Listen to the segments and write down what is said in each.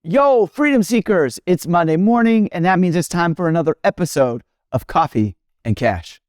Yo, freedom seekers, it's Monday morning, and that means it's time for another episode of Coffee and Cash.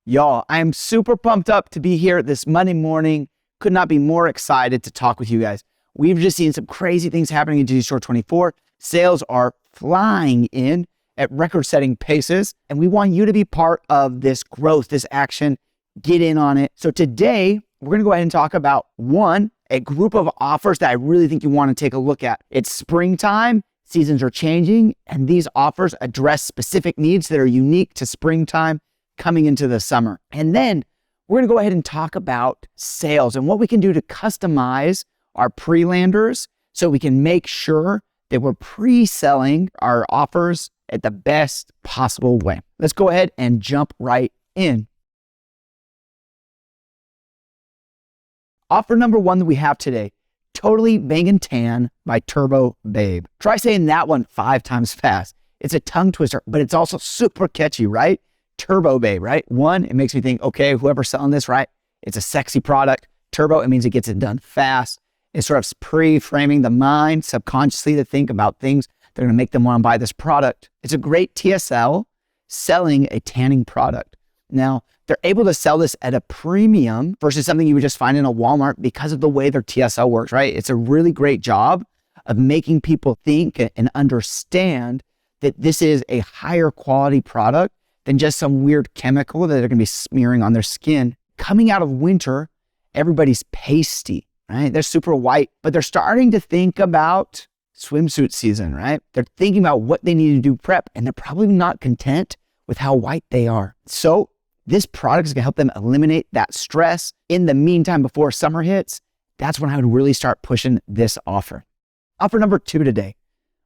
Y'all, I am super pumped up to be here this Monday morning. Could not be more excited to talk with you guys. We've just seen some crazy things happening in Store 24. Sales are flying in at record-setting paces, and we want you to be part of this growth, this action. Get in on it. So today, we're going to go ahead and talk about a group of offers that I really think you want to take a look at. It's springtime, seasons are changing, and these offers address specific needs that are unique to springtime coming into the summer. And then we're going to go ahead and talk about sales and what we can do to customize our pre-landers so we can make sure that we're pre-selling our offers at the best possible way. Let's go ahead and jump right in. Offer number one that we have today, Totally Bangin Tan by Turbo Babe. Try saying that one 5 times fast. It's a tongue twister, but it's also super catchy, right? Turbo Babe, right? One, it makes me think, okay, whoever's selling this, right? It's a sexy product. Turbo, it means it gets it done fast. It's sort of pre-framing the mind subconsciously to think about things that are going to make them want to buy this product. It's a great TSL selling a tanning product. Now, they're able to sell this at a premium versus something you would just find in a Walmart because of the way their TSL works, right? It's a really great job of making people think and understand that this is a higher quality product than just some weird chemical that they're going to be smearing on their skin. Coming out of winter, everybody's pasty, right? They're super white, but they're starting to think about swimsuit season, right? They're thinking about what they need to do prep, and they're probably not content with how white they are. So this product is going to help them eliminate that stress. In the meantime, before summer hits, that's when I would really start pushing this offer. Offer number 2 today,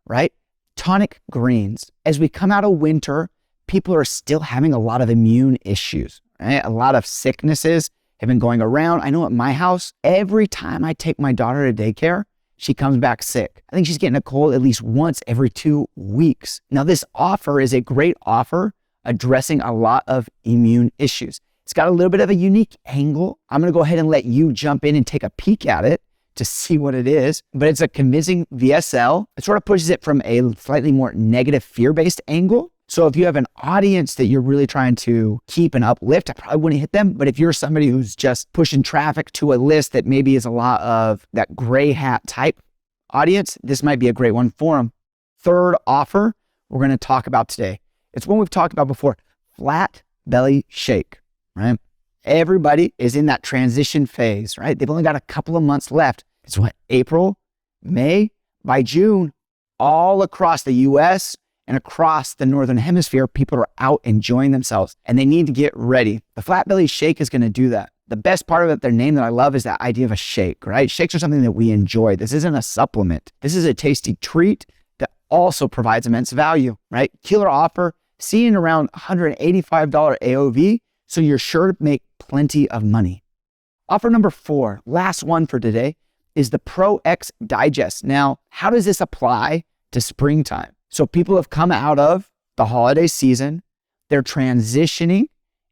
right? TonicGreens. As we come out of winter, people are still having a lot of immune issues, right? A lot of sicknesses have been going around. I know at my house, every time I take my daughter to daycare, she comes back sick. I think she's getting a cold at least once every 2 weeks. Now, this offer is a great offer addressing a lot of immune issues. It's got a little bit of a unique angle. I'm going to go ahead and let you jump in and take a peek at it to see what it is, but it's a convincing VSL. It sort of pushes it from a slightly more negative fear-based angle. So if you have an audience that you're really trying to keep and uplift, I probably wouldn't hit them. But if you're somebody who's just pushing traffic to a list that maybe is a lot of that gray hat type audience, this might be a great one for them. Third offer we're going to talk about today. It's one we've talked about before, flat belly shake, right? Everybody is in that transition phase, right? They've only got a couple of months left. It's what, April, May, by June, all across the US and across the Northern Hemisphere, people are out enjoying themselves and they need to get ready. The flat belly shake is going to do that. The best part of it, their name that I love, is that idea of a shake, right? Shakes are something that we enjoy. This isn't a supplement. This is a tasty treat that also provides immense value, right? Killer offer, seeing around $185 AOV, so you're sure to make plenty of money. Offer number 4, last one for today, is the Pro X Digest. Now, how does this apply to springtime? So people have come out of the holiday season, they're transitioning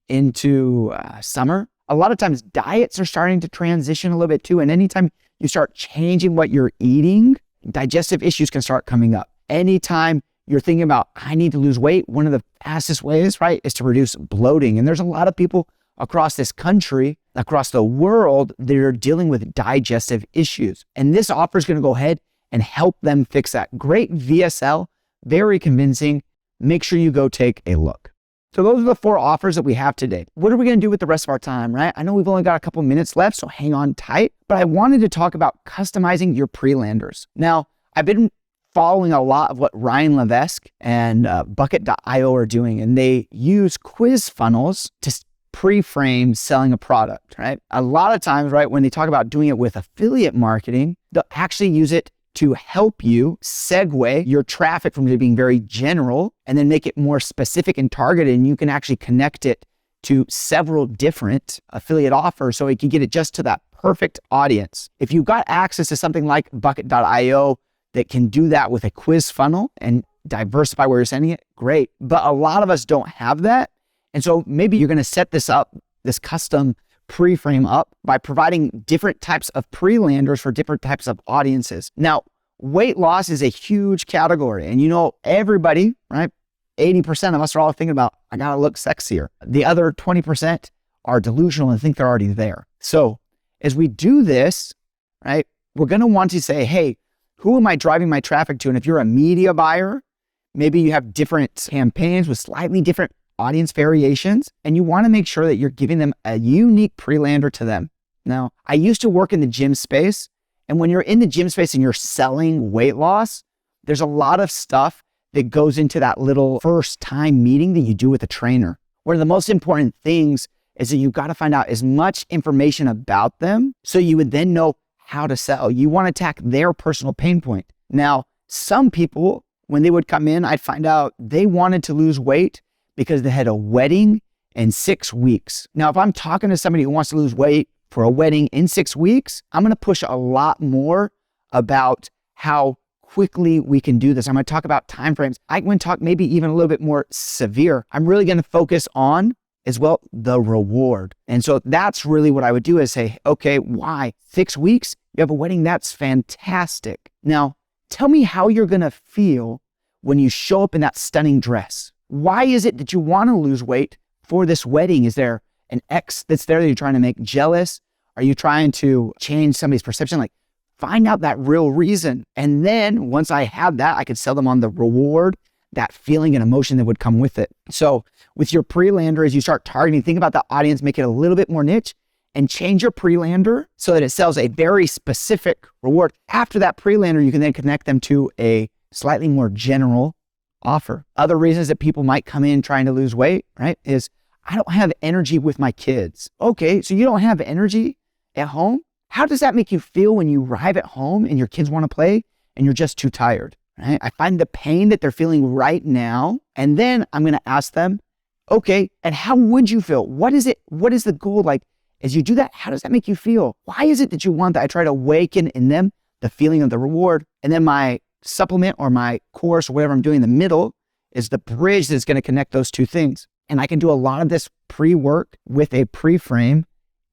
into summer. A lot of times diets are starting to transition a little bit too, and anytime you start changing what you're eating, digestive issues can start coming up. Anytime you're thinking about, I need to lose weight, one of the fastest ways, right, is to reduce bloating. And there's a lot of people across this country, across the world, that are dealing with digestive issues. And this offer is going to go ahead and help them fix that. Great VSL, very convincing. Make sure you go take a look. So those are the 4 offers that we have today. What are we going to do with the rest of our time, right? I know we've only got a couple minutes left, so hang on tight. But I wanted to talk about customizing your pre-landers. Now, I've been following a lot of what Ryan Levesque and Bucket.io are doing, and they use quiz funnels to pre-frame selling a product, right? A lot of times, right, when they talk about doing it with affiliate marketing, they'll actually use it to help you segue your traffic from being very general and then make it more specific and targeted, and you can actually connect it to several different affiliate offers so you can get it just to that perfect audience. If you've got access to something like Bucket.io that can do that with a quiz funnel and diversify where you're sending it, great. But a lot of us don't have that. And so maybe you're going to set this up this custom pre-frame up by providing different types of pre-landers for different types of audiences. Now, weight loss is a huge category, and everybody, right? 80% of us are all thinking about, I gotta look sexier. The other 20% are delusional and think they're already there. So as we do this, right, we're gonna want to say, hey, who am I driving my traffic to? And if you're a media buyer, maybe you have different campaigns with slightly different audience variations, and you wanna make sure that you're giving them a unique pre-lander to them. Now, I used to work in the gym space, and when you're in the gym space and you're selling weight loss, there's a lot of stuff that goes into that little first time meeting that you do with a trainer. One of the most important things is that you've got to find out as much information about them so you would then know how to sell. You want to attack their personal pain point. Now, some people, when they would come in, I'd find out they wanted to lose weight because they had a wedding in 6 weeks. Now, if I'm talking to somebody who wants to lose weight for a wedding in 6 weeks, I'm going to push a lot more about how quickly we can do this. I'm going to talk about timeframes. I can talk maybe even a little bit more severe. I'm really going to focus on as well the reward. And so that's really what I would do is say, okay, why? 6 weeks? You have a wedding? That's fantastic. Now, tell me how you're going to feel when you show up in that stunning dress. Why is it that you want to lose weight for this wedding? Is there an ex that's there that you're trying to make jealous? Are you trying to change somebody's perception? Like, find out that real reason. And then once I have that, I could sell them on the reward, that feeling and emotion that would come with it. So with your pre-lander, as you start targeting, think about the audience, make it a little bit more niche and change your pre-lander so that it sells a very specific reward. After that pre-lander, you can then connect them to a slightly more general offer. Other reasons that people might come in trying to lose weight, right, is I don't have energy with my kids. Okay, so you don't have energy at home? How does that make you feel when you arrive at home and your kids want to play and you're just too tired, right? I find the pain that they're feeling right now, and then I'm going to ask them, okay, and how would you feel? What is it? What is the goal? Like, as you do that, how does that make you feel? Why is it that you want that? I try to awaken in them the feeling of the reward. And then my supplement or my course or whatever I'm doing in the middle is the bridge that's going to connect those two things. And I can do a lot of this pre-work with a pre-frame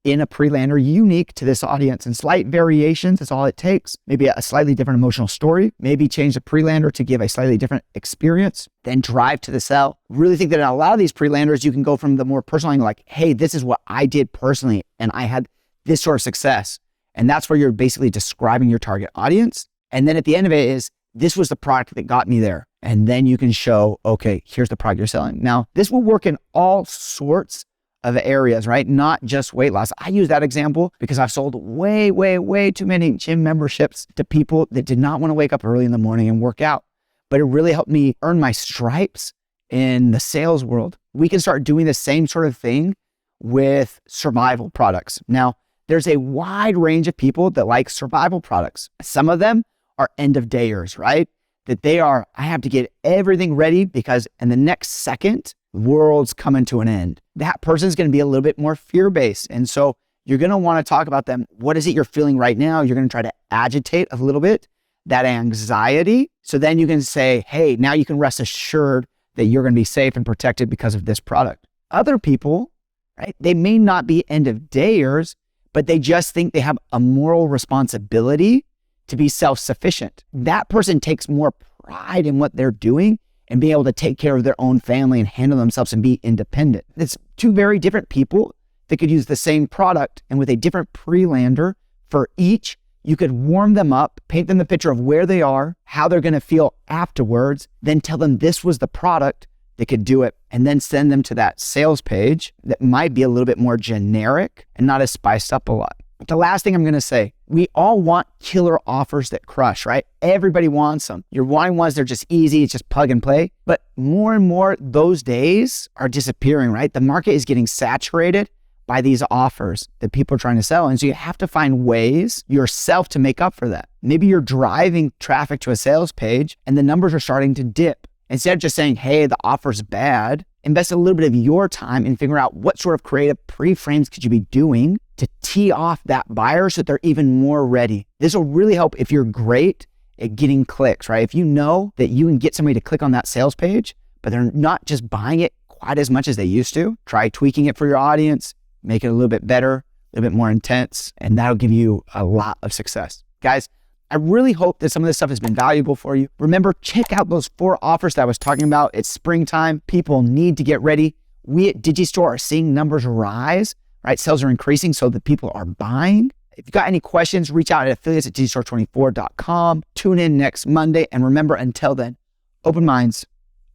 in a pre-lander unique to this audience, and slight variations is all it takes. Maybe a slightly different emotional story, maybe change the pre-lander to give a slightly different experience, then drive to the sell. Really think that in a lot of these pre-landers, you can go from the more personal angle, like, hey, this is what I did personally, and I had this sort of success. And that's where you're basically describing your target audience. And then at the end of it is, this was the product that got me there. And then you can show, okay, here's the product you're selling. Now, this will work in all sorts of areas, right? Not just weight loss. I use that example because I've sold way too many gym memberships to people that did not want to wake up early in the morning and work out. But it really helped me earn my stripes in the sales world. We can start doing the same sort of thing with survival products. Now, there's a wide range of people that like survival products. Some of them are end of dayers, right? That they are, I have to get everything ready because in the next second, the world's coming to an end. That person's going to be a little bit more fear-based. And so you're going to want to talk about them. What is it you're feeling right now? You're going to try to agitate a little bit that anxiety. So then you can say, hey, now you can rest assured that you're going to be safe and protected because of this product. Other people, right? They may not be end of dayers, but they just think they have a moral responsibility to be self-sufficient. That person takes more pride in what they're doing and be able to take care of their own family and handle themselves and be independent. It's two very different people that could use the same product, and with a different pre-lander for each, you could warm them up, paint them the picture of where they are, how they're going to feel afterwards, then tell them this was the product that could do it, and then send them to that sales page that might be a little bit more generic and not as spiced up a lot. But the last thing I'm going to say, we all want killer offers that crush, right? Everybody wants them. You're wanting ones that are just easy, it's just plug and play. But more and more, those days are disappearing, right? The market is getting saturated by these offers that people are trying to sell. And so you have to find ways yourself to make up for that. Maybe you're driving traffic to a sales page and the numbers are starting to dip. Instead of just saying, hey, the offer's bad, invest a little bit of your time in figuring out what sort of creative pre-frames could you be doing to tee off that buyer so that they're even more ready. This will really help if you're great at getting clicks, right? If you know that you can get somebody to click on that sales page, but they're not just buying it quite as much as they used to, try tweaking it for your audience, make it a little bit better, a little bit more intense, and that'll give you a lot of success. Guys, I really hope that some of this stuff has been valuable for you. Remember, check out those 4 offers that I was talking about. It's springtime. People need to get ready. We at Digistore are seeing numbers rise, right? Sales are increasing so that people are buying. If you've got any questions, reach out at affiliates@digistore24.com. Tune in next Monday. And remember, until then, open minds,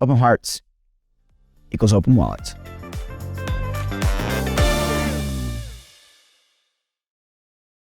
open hearts equals open wallets.